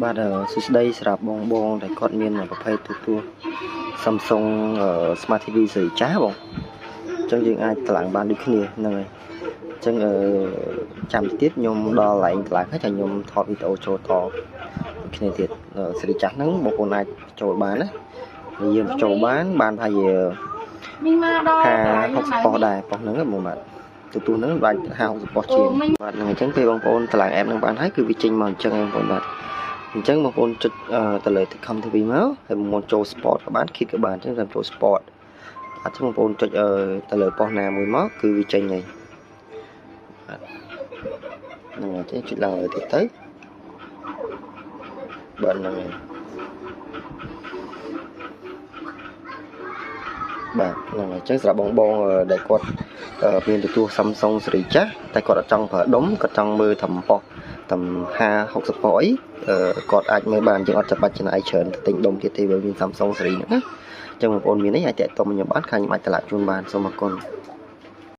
បាទសួស្តីសម្រាប់បងដែលគាត់មានប្រភេទទូ Samsung Smart TV សេរីចាស់បងអញ្ចឹងយើងអាចតម្លើងបានដូចគ្នាហ្នឹងហើយអញ្ចឹងចាំទៀតខ្ញុំដល់កន្លែងតម្លើងហើយចាំខ្ញុំថតវីដេអូចូលតដូចគ្នាទៀតសេរីចាស់ហ្នឹងបងប្អូនអាចចូលបានណាយើងចូលបានថាជាមីងមកដល់50ប៉ុស្តិ៍ដែរប៉ុស្តិ៍ហ្នឹងបងបាទទូហ្នឹងបាច់50ប៉ុស្តិ៍ជាងបាទហ្នឹងអញ្ចឹងពេលបងប្អូនតម្លើងអេបហ្នឹងបានហើយគឺវាចេញមកអញ្ចឹងបងប្អូនបាទអញ្ចឹងបងប្អូនចុចទៅលើ Techcom TV មកហើយបងប្អូនចូល Sport ក៏បាន Kit ក៏បានអញ្ចឹងតាមចូល Sport អញ្ចឹងបងប្អូនចុចទៅលើប៉ុស្តិ៍ណាមួយមកគឺវាចេញហើយហ្នឹងអញ្ចឹងចុចឡើងលើទៀតទៅបាទហ្នឹងហើយបាទហ្នឹងហើយអញ្ចឹងសម្រាប់បងដែលគាត់មានទទួល Samsung សេរីចាស់តែគាត់អត់ចង់ប្រើដុំគាត់ចង់មើលតែប៉ុស្តិ៍តាម50-60ប៉ុស្តិ៍អីគាត់អាចមើលបានយើងអត់ចាំបាច់ចំណាយច្រើនទៅទិញដុំទៀតទេវាមាន Samsung សេរីហ្នឹងណាអញ្ចឹងបងប្អូនមានអីអាចតាក់ទងខ្ញុំបានខាងខ្ញុំអាចតម្លើងជូនបានសូមអរគុណ